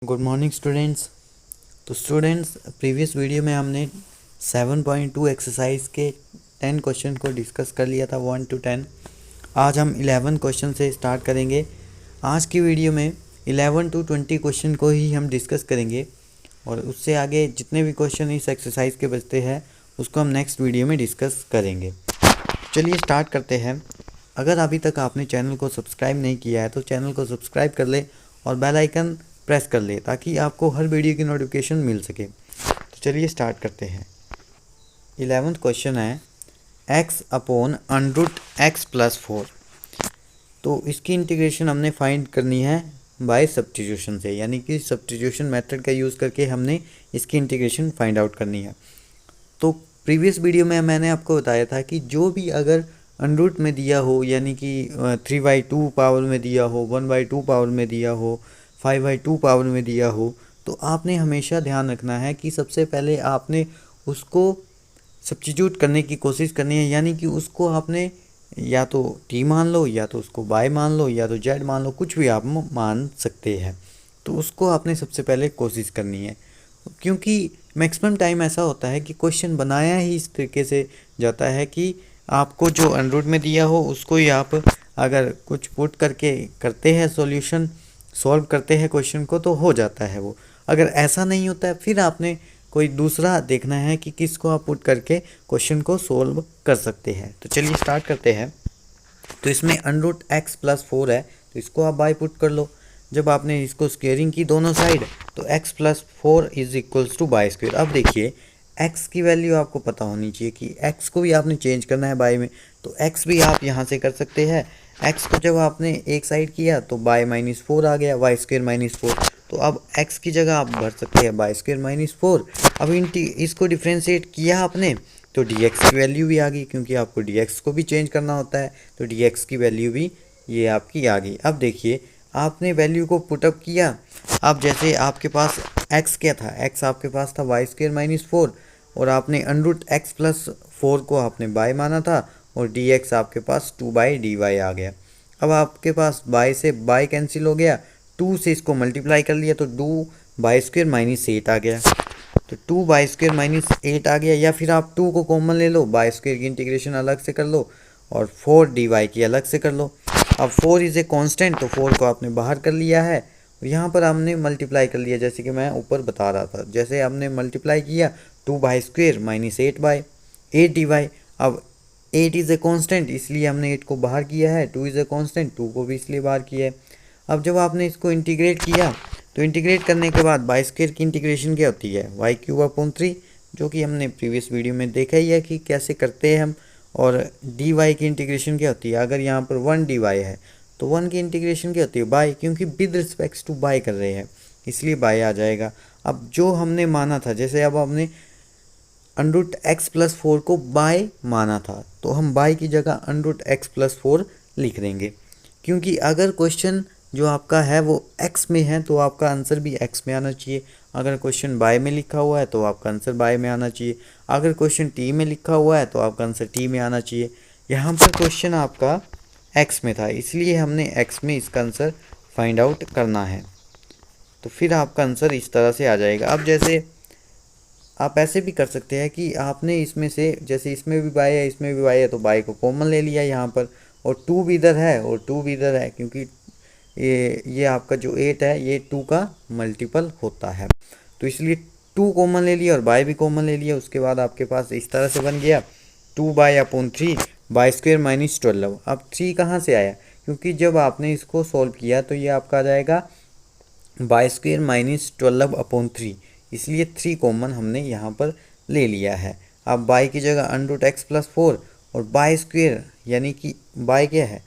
Good morning students. तो students, previous video में हमने 7.2 एक्सरसाइज के 10 क्वेश्चन को डिस्कस कर लिया था 1 to 10। आज हम 11 क्वेश्चन से स्टार्ट करेंगे। आज की वीडियो में 11 to 20 क्वेश्चन को ही हम डिस्कस करेंगे और उससे आगे जितने भी क्वेश्चन इस एक्सरसाइज के बचते हैं उसको हम नेक्स्ट वीडियो में डिस्कस करेंगे। चलिए स्टार्ट करते हैं। अगर अभी तक आपने चैनल को सब्सक्राइब नहीं किया है तो चैनल को सब्सक्राइब कर ले और बेल आइकन प्रेस कर ले ताकि आपको हर वीडियो की नोटिफिकेशन मिल सके। तो चलिए स्टार्ट करते हैं। 11th क्वेश्चन है x upon under root x plus 4। तो इसकी इंटीग्रेशन हमने फाइंड करनी है बाय सब्स्टिट्यूशन से, यानी कि सब्स्टिट्यूशन मेथड का यूज़ करके हमने इसकी इंटीग्रेशन फाइंड आउट करनी है। तो प्रीवियस वीडियो में मैंने आपको बताया था कि जो भी अगर अंडरूट में दिया हो, यानी कि 3/2 पावर में दिया हो, 1/2 पावर में दिया हो, 5/2 पावर में दिया हो, तो आपने हमेशा ध्यान रखना है कि सबसे पहले आपने उसको सब्स्टिट्यूट करने की कोशिश करनी है, यानी कि उसको आपने या तो टी मान लो, या तो उसको बाय मान लो, या तो जेड मान लो, कुछ भी आप मान सकते हैं। तो उसको आपने सबसे पहले कोशिश करनी है, क्योंकि मैक्सिमम टाइम ऐसा होता है कि क्वेश्चन बनाया ही इस तरीके से जाता है कि आपको जो अंडरूट में दिया हो उसको ही आप अगर कुछ पुट करके करते हैं, सॉल्यूशन सॉल्व करते हैं क्वेश्चन को, तो हो जाता है वो। अगर ऐसा नहीं होता है फिर आपने कोई दूसरा देखना है कि किसको आप पुट करके क्वेश्चन को सोल्व कर सकते हैं। तो चलिए स्टार्ट करते हैं। तो इसमें अंडरूट x प्लस 4 है, तो इसको आप बाय पुट कर लो। जब आपने इसको स्क्वेयरिंग की दोनों साइड, तो x plus 4 is equals to y square. अब देखिए x की वैल्यू आपको पता होनी चाहिए कि x को भी आपने चेंज करना है बाय में, तो x भी आप यहाँ से कर सकते हैं। x को जब आपने एक साइड किया तो बाय -4 आ गया, वाई स्क्वेयर -4। तो अब x की जगह आप भर सकते हैं बाय स्क्वेयर -4। अब इसको डिफ्रेंशिएट किया आपने तो dx की वैल्यू भी आ गई, क्योंकि आपको dx को भी चेंज करना होता है, तो dx की वैल्यू भी ये आपकी आ गई। अब देखिए आपने वैल्यू को पुटअप किया। अब जैसे आपके पास x क्या था, x आपके पास था वाई स्क्वेयर -4, और आपने अंडरूट x प्लस 4 को आपने बाय माना था, और dx आपके पास 2/dy आ गया। अब आपके पास बाय से बाय कैंसिल हो गया, 2 से इसको मल्टीप्लाई कर लिया तो 2/² -8 आ गया। तो 2/² -8 आ गया, या फिर आप 2 को कॉमन ले लो, बाय स्क्वेयर की इंटीग्रेशन अलग से कर लो और 4dy की अलग से कर लो। अब 4 इज़ ए कॉन्स्टेंट, तो 4 को आपने बाहर कर लिया है, यहाँ पर हमने मल्टीप्लाई कर लिया, जैसे कि मैं ऊपर बता रहा था। जैसे हमने मल्टीप्लाई किया 2/² -8/8dy। अब 8 इज़ ए कॉन्स्टेंट, इसलिए हमने 8 को बाहर किया है, 2 इज़ ए कॉन्स्टेंट, 2 को भी इसलिए बाहर किया है। अब जब आपने इसको इंटीग्रेट किया, तो इंटीग्रेट करने के बाद बाय स्क्वेयर की इंटीग्रेशन क्या होती है, y³ जो कि हमने प्रीवियस वीडियो में देखा ही है कि कैसे करते हैं हम। और dy की इंटीग्रेशन क्या होती है, अगर यहाँ पर 1dy है तो 1 की इंटीग्रेशन क्या होती है बाय, क्योंकि विद रिस्पेक्ट्स टू बाय कर रहे हैं इसलिए बाय आ जाएगा। अब जो हमने माना था, जैसे अब हमने अंडरूट x प्लस 4 को बाय माना था, तो हम बाय की जगह अंडरूट x प्लस 4 लिख देंगे, क्योंकि अगर क्वेश्चन जो आपका है वो x में है तो आपका आंसर भी x में आना चाहिए। अगर क्वेश्चन बाय में लिखा हुआ है तो आपका आंसर बाय में आना चाहिए। अगर क्वेश्चन t में लिखा हुआ है तो आपका आंसर t में आना चाहिए। यहाँ पर क्वेश्चन आपका x में था, इसलिए हमने x में इसका आंसर फाइंड आउट करना है, तो फिर आपका आंसर इस तरह से आ जाएगा। अब जैसे आप ऐसे भी कर सकते हैं कि आपने इसमें से, जैसे इसमें भी बाय है इसमें भी बाय है, तो बाय को कॉमन ले लिया यहाँ पर, और 2 भी इधर है और 2 भी इधर है, क्योंकि ये आपका जो 8 है ये 2 का मल्टीपल होता है, तो इसलिए 2 कॉमन ले लिया और बाय भी कॉमन ले लिया। उसके बाद आपके पास इस तरह से बन गया 2/3 बाय स्क्वेयर -12। अब 3 कहाँ से आया, क्योंकि जब आपने इसको सॉल्व किया तो ये आपका आ जाएगा बाय स्क्वेयर -12/3, इसलिए 3 कॉमन हमने यहाँ पर ले लिया है। अब बाय की जगह अंडरूट x प्लस 4 और बाय स्क्वेयर, यानी कि बाय क्या है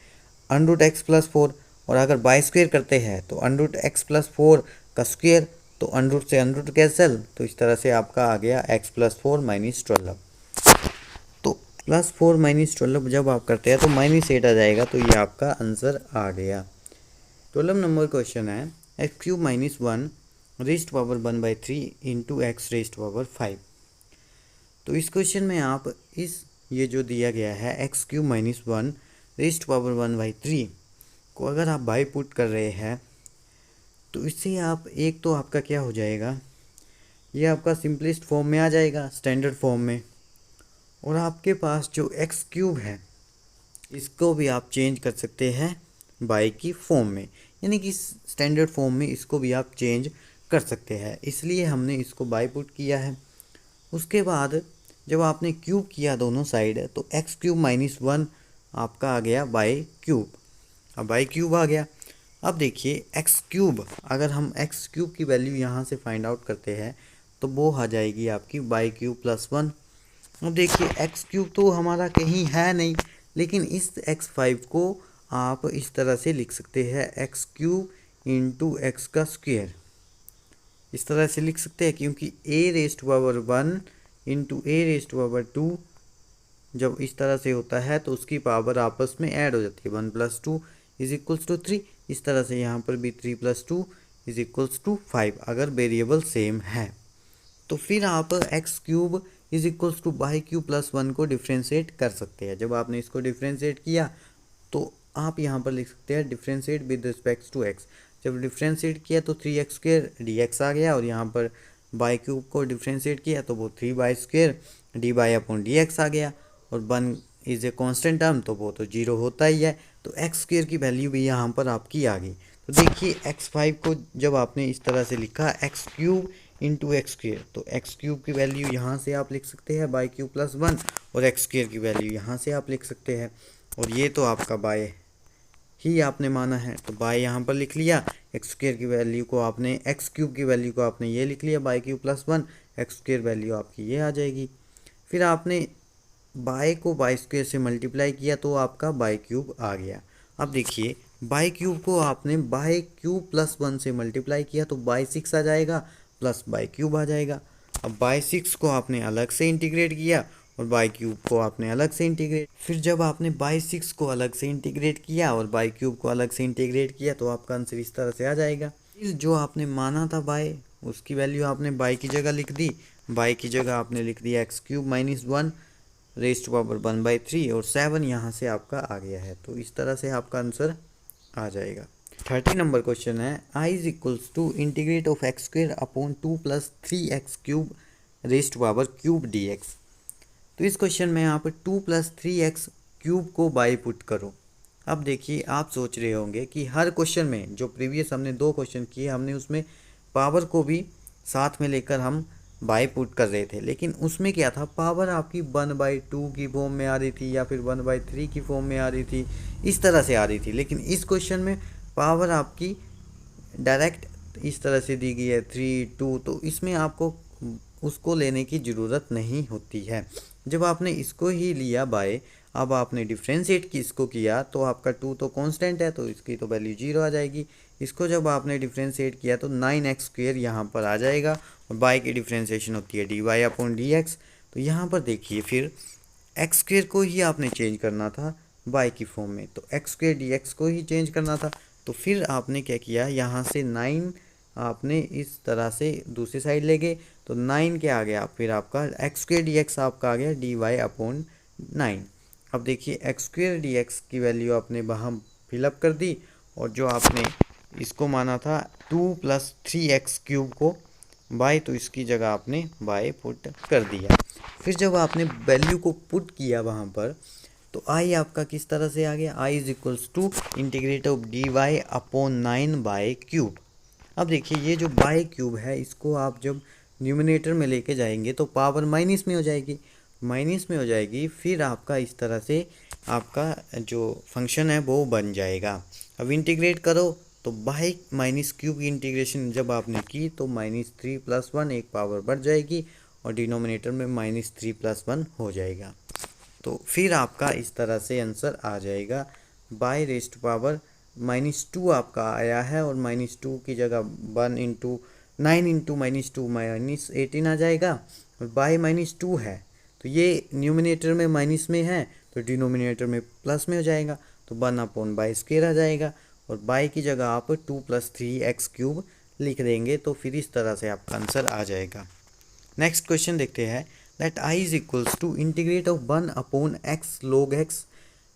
अंडरूट x प्लस 4, और अगर बाय स्क्वेयर करते हैं तो अंडरूट x प्लस 4 का स्क्वेयर, तो अंडरूट से अंडरूट कैंसिल, तो इस तरह से आपका आ गया x प्लस 4 -12। तो +4 -12 जब आप करते हैं तो -8 आ जाएगा, तो ये आपका आंसर आ गया। 12 नंबर क्वेश्चन है x³ -1 raised power 1/3 into x raised power 5। तो इस क्वेश्चन में आप ये जो दिया गया है x³ -1 रेज़्ड पावर 1/3 को अगर आप बाय पुट कर रहे हैं तो इससे आप एक तो आपका क्या हो जाएगा, ये आपका सिंपलेस्ट फॉर्म में आ जाएगा, स्टैंडर्ड फॉर्म में। और आपके पास जो एक्स क्यूब है इसको भी आप चेंज कर सकते हैं बाई की फॉर्म में, यानी कि स्टैंडर्ड फॉर्म में इसको भी आप चेंज कर सकते हैं, इसलिए हमने इसको बाई पुट किया है। उसके बाद जब आपने क्यूब किया दोनों साइड तो एक्स क्यूब माइनस वन आपका आ गया बाई क्यूब। अब बाई क्यूब आ गया। अब देखिए एक्स क्यूब, अगर हम एक्स क्यूब की वैल्यू यहाँ से फाइंड आउट करते हैं तो वो आ जाएगी आपकी बाई क्यूब प्लस वन। अब देखिए एक्स क्यूब तो हमारा कहीं है नहीं, लेकिन इस एक्स फाइव को आप इस तरह से लिख सकते हैं, एक्स क्यूब इंटू एक्स का स्क्वेयर, इस तरह से लिख सकते हैं, क्योंकि a raised to power one into a raised to power two जब इस तरह से होता है तो उसकी पावर आपस में ऐड हो जाती है, one plus two is equals to three. इस तरह से यहाँ पर भी three plus two is equals to five अगर वेरिएबल सेम है। तो फिर आप x cube is equals to y cube plus one को डिफ्रेंशिएट कर सकते हैं। जब आपने इसको डिफ्रेंशिएट किया तो आप यहाँ पर लिख सकते हैं differentiate with respect to X. जब डिफ्रेंशिएट किया तो three X square D X आ गया, और यहाँ पर बाई क्यूब को डिफ्रेंशिएट किया तो वो three Y square D Y upon D X आ गया, और one is a constant term तो वो तो जीरो होता ही है, तो एक्स स्क्वेयर की वैल्यू भी यहाँ पर आपकी आ गई। तो देखिए एक्स फाइव को जब आपने इस तरह से लिखा x cube into x square, तो एक्स क्यूब की वैल्यू यहाँ से आप लिख सकते हैं बाई क्यूब प्लस वन, और एक्स स्क्वेयर की वैल्यू यहाँ से आप लिख सकते हैं, और ये तो आपका बाय ही आपने माना है तो बाय यहाँ पर लिख लिया। एक्स स्क्वेयर की वैल्यू को आपने, एक्स क्यूब की वैल्यू को आपने ये लिख लिया by cube plus one, x square value आपकी ये आ जाएगी। फिर आपने बाय को बाई स्क्वेयर से मल्टीप्लाई किया तो आपका बाई क्यूब आ गया। अब देखिए बाई क्यूब को आपने बाई क्यूब प्लस वन से मल्टीप्लाई किया तो बाई सिक्स आ जाएगा, प्लस बाई क्यूब आ जाएगा। अब बाई सिक्स को आपने अलग से इंटीग्रेट किया और बाई क्यूब को आपने अलग से इंटीग्रेट, फिर जब आपने बाई सिक्स को अलग से इंटीग्रेट किया और बाई क्यूब को अलग से इंटीग्रेट किया तो आपका आंसर इस तरह से आ जाएगा। फिर जो आपने माना था बाय, उसकी वैल्यू आपने बाई की जगह लिख दी, बाई की जगह आपने लिख दिया x cube minus one rest power one by three, और सेवन यहाँ से आपका आ गया है, तो इस तरह से आपका आंसर आ जाएगा। 30 नंबर क्वेश्चन है I is equals to integrate of X square upon two plus three X cube raised power cube D x. तो इस क्वेश्चन में यहाँ पर two plus three X cube को बाई पुट करो। अब देखिए आप सोच रहे होंगे कि हर क्वेश्चन में, जो प्रीवियस हमने दो क्वेश्चन किए हमने उसमें पावर को भी साथ में लेकर हम बाई पुट कर रहे थे, लेकिन उसमें क्या था, पावर आपकी वन बाई टू की फॉर्म में आ रही थी या फिर वन बाई थ्री की फॉर्म में आ रही थी, इस तरह से आ रही थी। लेकिन इस क्वेश्चन में पावर आपकी डायरेक्ट इस तरह से दी गई है थ्री टू, तो इसमें आपको उसको लेने की ज़रूरत नहीं होती है। जब आपने इसको ही लिया बाय, अब आपने डिफ्रेंशिएट की इसको किया तो आपका टू तो कांस्टेंट है तो इसकी तो वैल्यू जीरो आ जाएगी। इसको जब आपने डिफ्रेंशिएट किया तो नाइन एक्स स्क्वेयर यहाँ पर आ जाएगा, और बाय की डिफ्रेंशिएशन होती है d Y upon D x. तो यहाँ पर देखिए फिर एक्स स्क्वेयर को ही आपने चेंज करना था बाय की फॉर्म में, तो एक्स स्क्वेयर डी एक्स को ही चेंज करना था। तो फिर आपने क्या किया, यहाँ से नाइन आपने इस तरह से दूसरी साइड ले गए तो नाइन क्या आ गया, फिर आपका एक्स स्क्वेयर डी एक्स आपका आ गया डी वाई अपॉन नाइन। अब देखिए एक्स स्क्वेयर डी एक्स की वैल्यू आपने वहाँ फिलअप कर दी, और जो आपने इसको माना था to plus three X cube को बाय, तो इसकी जगह आपने बाय पुट कर दिया। फिर जब आपने वैल्यू को पुट किया वहाँ पर तो आई आपका किस तरह से आ गया, I is equals to integrate of D Y upon nine Y cube. अब देखिए ये जो बाय क्यूब है इसको आप जब न्यूमिनेटर में लेके जाएंगे तो पावर माइनस में हो जाएगी, माइनस में हो जाएगी, फिर आपका इस तरह से आपका जो फंक्शन है वो बन जाएगा। अब इंटीग्रेट करो तो बाय माइनस क्यूब की इंटीग्रेशन जब आपने की तो माइनस थ्री प्लस वन एक पावर बढ़ जाएगी और डिनोमिनेटर में माइनस थ्री प्लस वन हो जाएगा। तो फिर आपका इस तरह से आंसर आ जाएगा Y raised power minus two आपका आया है, और माइनस टू की जगह one into nine into minus two minus eighteen आ जाएगा, और बाय माइनस टू है तो ये न्यूमिनेटर में माइनस में है तो डिनोमिनेटर में प्लस में हो जाएगा, तो वन अपॉन बाय स्क्वेयर आ जाएगा, और बाय की जगह आप to plus three X cube लिख देंगे, तो फिर इस तरह से आपका आंसर आ जाएगा। नेक्स्ट क्वेश्चन देखते हैं that I is equals to integrate of one upon x log x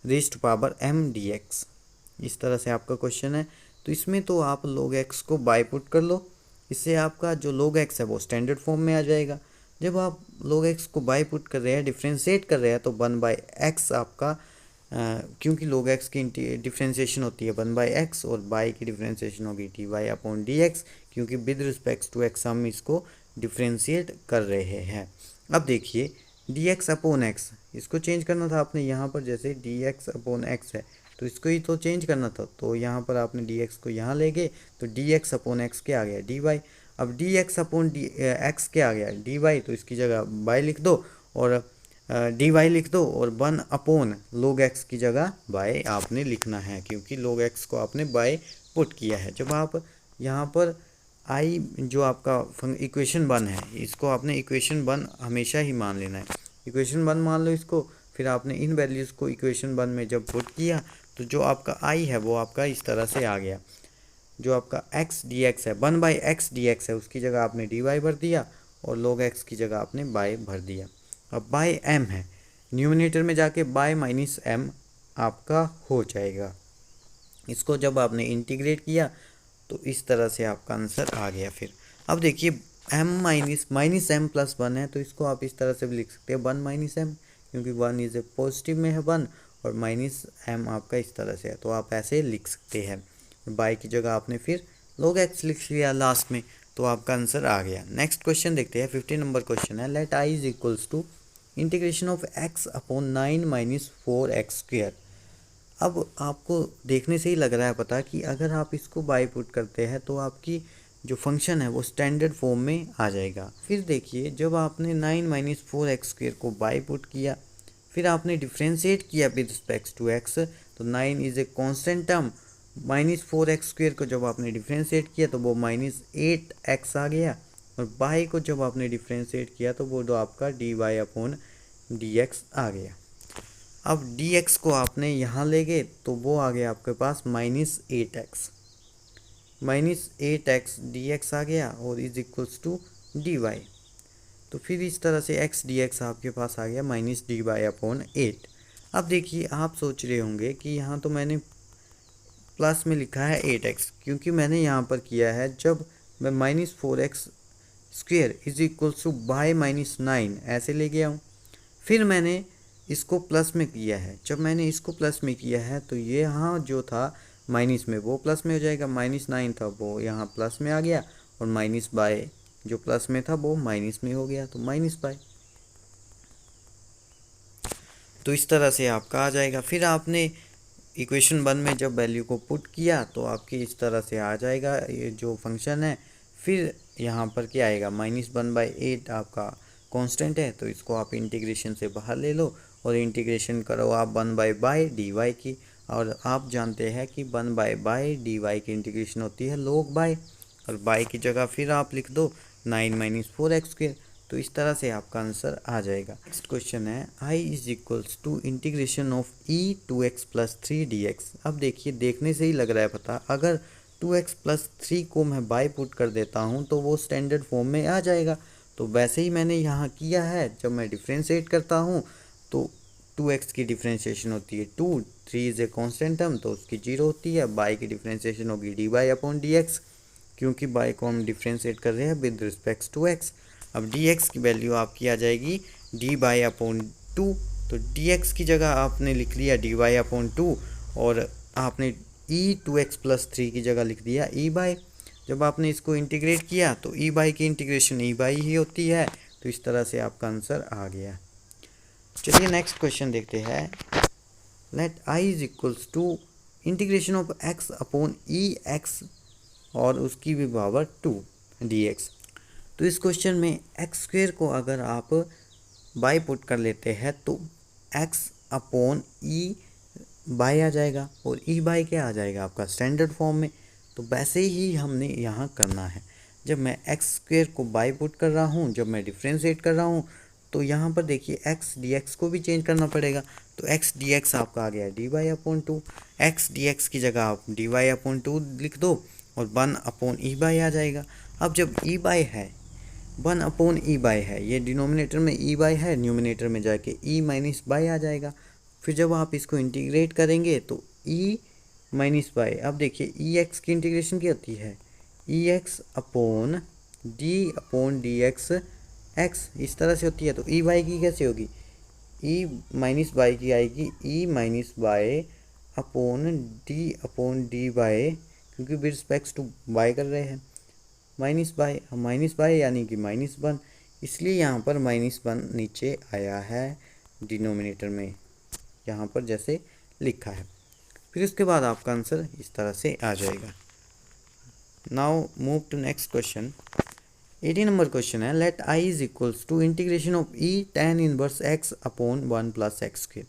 raised power m d x. इस तरह से आपका क्वेश्चन है। तो इसमें तो आप log x को बाय पुट कर लो, इससे आपका जो log x है वो स्टैंडर्ड फॉर्म में आ जाएगा। जब आप log x को बाय पुट कर रहे हैं, डिफ्रेंशिएट कर रहे हैं, तो 1/x आपका क्योंकि log x की डिफ्रेंशिएशन होती है 1/x और बाय की डिफ्रेंशिएशन होगी dy/dx, क्योंकि विद रिस्पेक्ट टू x हम इसको डिफ्रेंशिएट कर रहे हैं। अब देखिए dx/x, इसको चेंज करना था आपने यहाँ पर, जैसे dx/x है तो इसको ही तो चेंज करना था, तो यहाँ पर आपने dx को यहाँ ले गए तो dx/x क्या आ गया dy। अब dx/x क्या आ गया dy, तो इसकी जगह बाय लिख दो और dy लिख दो और 1/log x की जगह बाय आपने लिखना है, क्योंकि log x को आपने बाय पुट किया है। जब आप यहाँ पर आई जो आपका इक्वेशन 1 है, इसको आपने इक्वेशन 1 हमेशा ही मान लेना है, इक्वेशन 1 मान लो इसको। फिर आपने इन वैल्यूज़ को इक्वेशन 1 में जब पुट किया तो जो आपका आई है वो आपका इस तरह से आ गया। जो आपका x dx है 1/x dx है, उसकी जगह आपने dy भर दिया और log x की जगह आपने बाय भर दिया। अब बाय m है, न्यूमिनेटर में जाके बाय माइनस m आपका हो जाएगा। इसको जब आपने इंटीग्रेट किया तो इस तरह से आपका आंसर आ गया। फिर अब देखिए m माइनस m प्लस 1 है, तो इसको आप इस तरह से भी लिख सकते हैं 1 माइनस m, क्योंकि 1 इज ए पॉजिटिव में है 1 और माइनस m आपका इस तरह से है, तो आप ऐसे लिख सकते हैं। बाय की जगह आपने फिर log x लिख लिया लास्ट में, तो आपका आंसर आ गया। नेक्स्ट क्वेश्चन देखते हैं, 15 नंबर क्वेश्चन है, let i is equals to integration of x/9 minus 4x²। अब आपको देखने से ही लग रहा है पता कि अगर आप इसको बाय पुट करते हैं तो आपकी जो फंक्शन है वो स्टैंडर्ड फॉर्म में आ जाएगा। फिर देखिए जब आपने 9 माइनस 4x² को बाय पुट किया, फिर आपने डिफ्रेंशिएट किया विद रिस्पेक्ट टू x, तो 9 is a constant term, minus 4x² को जब आपने डिफ्रेंशिएट किया तो वो -8x आ गया, और बाय को जब आपने डिफ्रेंशिएट किया तो वो जो आपका dy/dx आ गया। अब dx को आपने यहाँ ले गए तो वो आ गया आपके पास -8x, -8x dx आ गया और इज इक्वल्स टू dy। तो फिर इस तरह से x dx आपके पास आ गया -dy/8। अब देखिए आप सोच रहे होंगे कि यहाँ तो मैंने प्लस में लिखा है 8x, क्योंकि मैंने यहाँ पर किया है जब मैं -4x² is equals to bye -9 ऐसे ले गया हूँ, फिर मैंने इसको प्लस में किया है। जब मैंने इसको प्लस में किया है तो ये यहाँ जो था माइनस में वो प्लस में हो जाएगा, -9 था वो यहाँ प्लस में आ गया और माइनस बाय जो प्लस में था वो माइनस में हो गया, तो माइनस बाय। तो इस तरह से आपका आ जाएगा। फिर आपने इक्वेशन 1 में जब वैल्यू को पुट किया तो आपकी इस तरह से आ जाएगा ये जो फंक्शन है। फिर यहाँ पर क्या आएगा -1/8 आपका कांस्टेंट है, तो इसको आप इंटीग्रेशन से बाहर ले लो और इंटीग्रेशन करो आप 1/dy की, और आप जानते हैं कि 1/dy की इंटीग्रेशन होती है log बाय, और बाय की जगह फिर आप लिख दो 9 माइनस 4x², तो इस तरह से आपका आंसर आ जाएगा। नेक्स्ट क्वेश्चन है i is equals to integration of e 2x + 3 dx। अब देखिए देखने से ही लग रहा है पता, अगर 2x + 3 को मैं बाय पुट कर देता हूँ तो वो स्टैंडर्ड फॉर्म में आ जाएगा। तो वैसे ही मैंने यहाँ किया है, जब मैं डिफ्रेंशिएट करता हूँ तो 2x की डिफ्रेंशिएशन होती है 2, 3 इज ए कॉन्स्टेंट टर्म तो उसकी 0 होती है, बाय की डिफ्रेंशिएशन होगी dy/dx, क्योंकि बाय को हम डिफ्रेंशिएट कर रहे हैं विद रिस्पेक्ट टू x। अब dx की वैल्यू आपकी आ जाएगी dy/2, तो dx की जगह आपने लिख लिया dy/2 और आपने e 2x + 3 की जगह लिख दिया e/। जब आपने इसको इंटीग्रेट किया तो e/, की इंटीग्रेशन e/, ही होती है, तो इस तरह से आपका आंसर आ गया। चलिए नेक्स्ट क्वेश्चन देखते हैं, let i is equals to integration of x/ex और उसकी भी पावर 2 dx। तो इस क्वेश्चन में x² को अगर आप बाय पुट कर लेते हैं तो x/e बाय आ जाएगा और e/, क्या आ जाएगा आपका स्टैंडर्ड फॉर्म में। तो वैसे ही हमने यहाँ करना है, जब मैं x² को बाय पुट कर रहा हूँ, जब मैं डिफ्रेंशिएट कर रहा हूँ, तो यहाँ पर देखिए x dx को भी चेंज करना पड़ेगा। तो x dx आपका आ गया dy/2, x dx की जगह आप dy/2 लिख दो और 1/e/, आ जाएगा। अब जब e/, है 1/e/, है, ये डिनोमिनेटर में e/, है, न्यूमिनेटर में जाके e - बाय आ जाएगा। फिर जब आप इसको इंटीग्रेट करेंगे तो e माइनस बाई, अब देखिए ई एक्स की इंटीग्रेशन क्या होती है, E X upon D X X, इस तरह से होती है। तो ई वाई की कैसे होगी, ई माइनस बाई की आएगी E minus Y upon D Y, क्योंकि विद रिस्पेक्ट टू बाई कर रहे हैं, माइनस बाई यानी कि -1, इसलिए यहाँ पर -1 नीचे आया है डिनोमिनेटर में, यहाँ पर जैसे लिखा है। फिर उसके बाद आपका आंसर इस तरह से आ जाएगा। Now move to next question. 80 number question है, let I is equals to integration of E tan inverse X upon 1 + x²।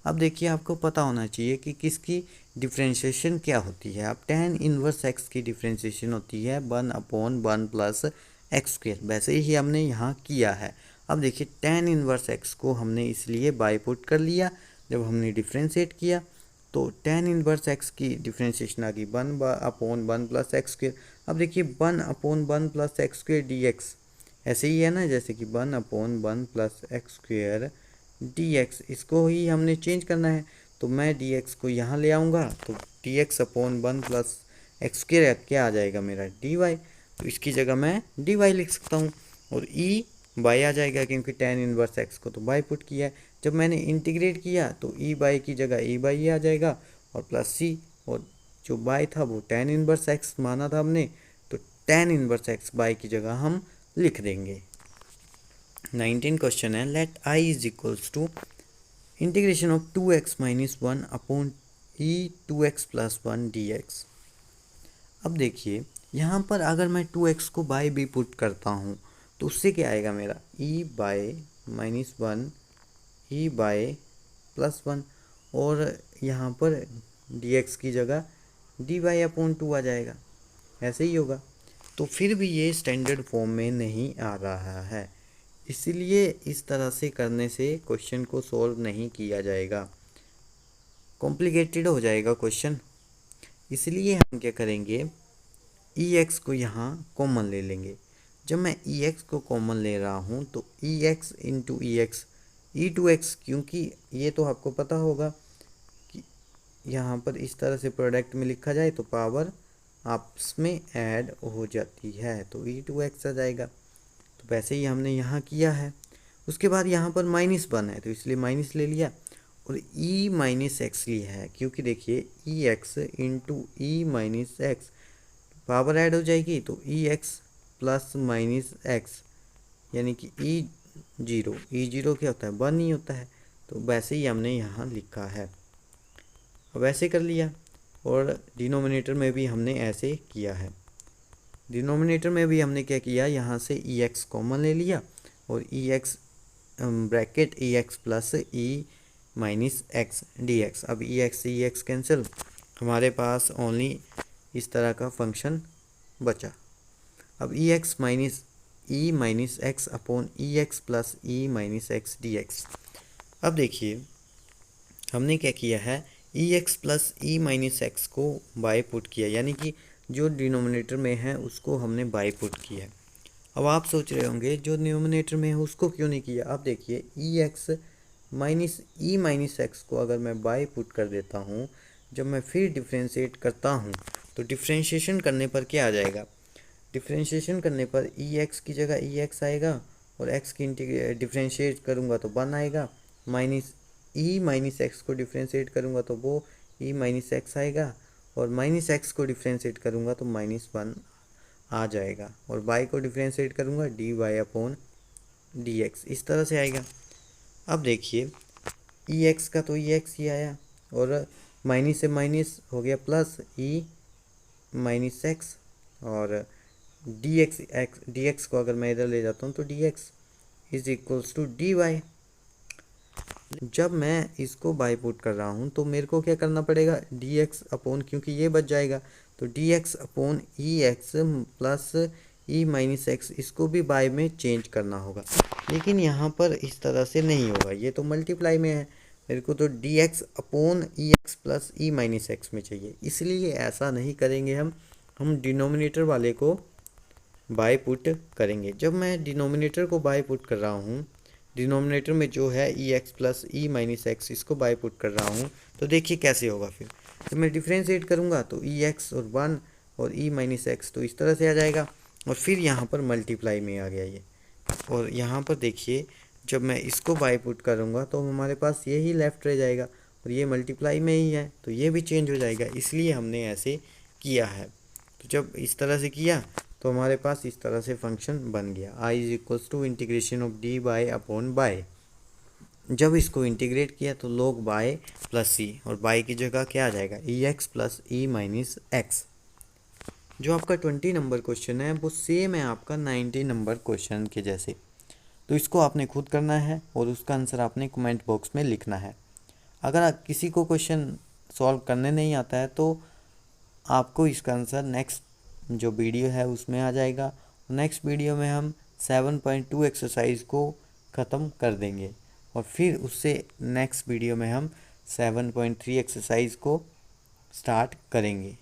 अब देखिए आपको पता होना चाहिए कि किसकी डिफ्रेंशिएशन क्या होती है। अब tan इनवर्स एक्स की डिफ्रेंशिएशन होती है 1/1 + x², वैसे ही हमने यहाँ किया है। अब देखिए tan इनवर्स एक्स को हमने इसलिए बाई पुट कर लिया, जब हमने डिफ्रेंशिएट किया तो tan इनवर्स एक्स की डिफ्रेंशिएशन आ गई 1/1 + x²। अब देखिए 1/1 + x² dx ऐसे ही है ना, जैसे कि 1/1 + x² dx, इसको ही हमने चेंज करना है। तो मैं dx को यहाँ ले आऊँगा, तो dx/1 + x² क्या आ जाएगा मेरा dy, तो इसकी जगह मैं dy लिख सकता हूँ, और e बाई आ जाएगा, क्योंकि tan इनवर्स x को तो बाई पुट किया है। जब मैंने इंटीग्रेट किया तो e बाई की जगह e बाई आ जाएगा, और प्लस c, और जो बाई था वो tan इनवर्स x माना था हमने, तो tan इनवर्स x बाई की जगह हम लिख देंगे। 19 क्वेश्चन है, let i is equals to integration of 2x - 1 upon e 2x + 1 dx। अब देखिए यहाँ पर अगर मैं 2x को बाई b पुट करता हूँ तो उससे क्या आएगा मेरा e बाई -1 e बाई +1, और यहाँ पर dx की जगह dy/2 आ जाएगा, ऐसे ही होगा। तो फिर भी ये स्टैंडर्ड फॉर्म में नहीं आ रहा है, इसलिए इस तरह से करने से क्वेश्चन को सॉल्व नहीं किया जाएगा, कॉम्प्लिकेटेड हो जाएगा क्वेश्चन। इसलिए हम क्या करेंगे, ई एक्स को यहाँ कॉमन ले लेंगे। जब मैं ई एक्स को कॉमन ले रहा हूँ तो ई एक्स इंटू ई एक्स e2x, क्योंकि ये तो आपको पता होगा कि यहाँ पर इस तरह से प्रोडक्ट में लिखा जाए तो पावर आपस में ऐड हो जाती है, तो e2x आ जाएगा। तो वैसे ही हमने यहाँ किया है। उसके बाद यहाँ पर -1 है तो इसलिए माइनस ले लिया, और e - x लिया है, क्योंकि देखिए ई एक्स इंटू ई - x पावर ऐड हो जाएगी, तो ई एक्स प्लस -x यानी कि ई जीरो क्या होता है 1 ही होता है। तो वैसे ही हमने यहाँ लिखा है, वैसे कर लिया, और डिनोमिनेटर में भी हमने ऐसे किया है। डिनोमिनेटर में भी हमने क्या किया, यहाँ से ई एक्स कॉमन ले लिया, और E X bracket E X plus E - x dx। अब ई एक्स से ई एक्स कैंसिल, हमारे पास ओनली इस तरह का फंक्शन बचा। अब ई एक्स माइनस ई - x अपॉन ई X plus E - x dx। अब देखिए हमने क्या किया है, E X plus E - x को बाई पुट किया, यानी कि जो डिनोमिनेटर में है उसको हमने बाई पुट किया। अब आप सोच रहे होंगे जो डिनोमिनेटर में है उसको क्यों नहीं किया। अब देखिए ई एक्स माइनस ई - x को अगर मैं बाई पुट कर देता हूँ, जब मैं फिर डिफ्रेंशिएट करता हूँ तो डिफ्रेंशिएशन करने पर क्या आ जाएगा, डिफ्रेंशिएशन करने पर ई एक्स की जगह ई एक्स आएगा, और एक्स की डिफ्रेंशिएट करूँगा तो 1 आएगा, माइनस ई - x को डिफ्रेंशिएट करूँगा तो वो ई - x आएगा, और -x को डिफ्रेंशिएट करूँगा तो -1 आ जाएगा, और y को डिफ्रेंशिएट करूँगा dy/dx, इस तरह से आएगा। अब देखिए ई एक्स का तो ई एक्स ही आया, और माइनस से माइनस हो गया प्लस ई - x, और dx को अगर मैं इधर ले जाता हूँ तो dx is equals to dy। जब मैं इसको बाई पुट कर रहा हूँ तो मेरे को क्या करना पड़ेगा, dx अपॉन, क्योंकि ये बच जाएगा तो dx अपॉन ई एक्स प्लस ई - x, इसको भी बाई में चेंज करना होगा। लेकिन यहाँ पर इस तरह से नहीं होगा, ये तो मल्टीप्लाई में है, मेरे को तो dx अपॉन ई एक्स प्लस ई - x में चाहिए, इसलिए ऐसा नहीं करेंगे हम डिनोमिनेटर वाले को बाई पुट करेंगे। जब मैं डिनोमिनेटर को बाई पुट कर रहा हूँ डिनोमिनेटर में जो है E X plus E minus x इसको बाय पुट कर रहा हूँ। तो देखिए कैसे होगा। फिर जब मैं डिफ्रेंशिएट करूँगा तो ई एक्स और 1 और ई माइनस एक्स तो इस तरह से आ जाएगा, और फिर यहाँ पर मल्टीप्लाई में आ गया ये। और यहाँ पर देखिए जब मैं इसको बाय पुट करूँगा तो हमारे पास ये ही लेफ्ट रह जाएगा, और ये मल्टीप्लाई में ही है तो ये भी चेंज हो जाएगा, इसलिए हमने ऐसे किया है। तो जब इस तरह से किया तो हमारे पास इस तरह से फंक्शन बन गया I is equals to integration of D Y upon Y. जब इसको इंटीग्रेट किया तो log बाय प्लस सी, और बाय की जगह क्या आ जाएगा ई X plus E minus x. जो आपका 20 नंबर क्वेश्चन है वो सेम है आपका 90 नंबर क्वेश्चन के जैसे। तो इसको आपने खुद करना है और उसका आंसर आपने कमेंट बॉक्स में लिखना है। अगर किसी को क्वेश्चन सॉल्व करने नहीं आता है तो आपको इसका आंसर नेक्स्ट जो वीडियो है उसमें आ जाएगा। नेक्स्ट वीडियो में हम 7.2 एक्सरसाइज को ख़त्म कर देंगे, और फिर उससे नेक्स्ट वीडियो में हम 7.3 एक्सरसाइज को स्टार्ट करेंगे।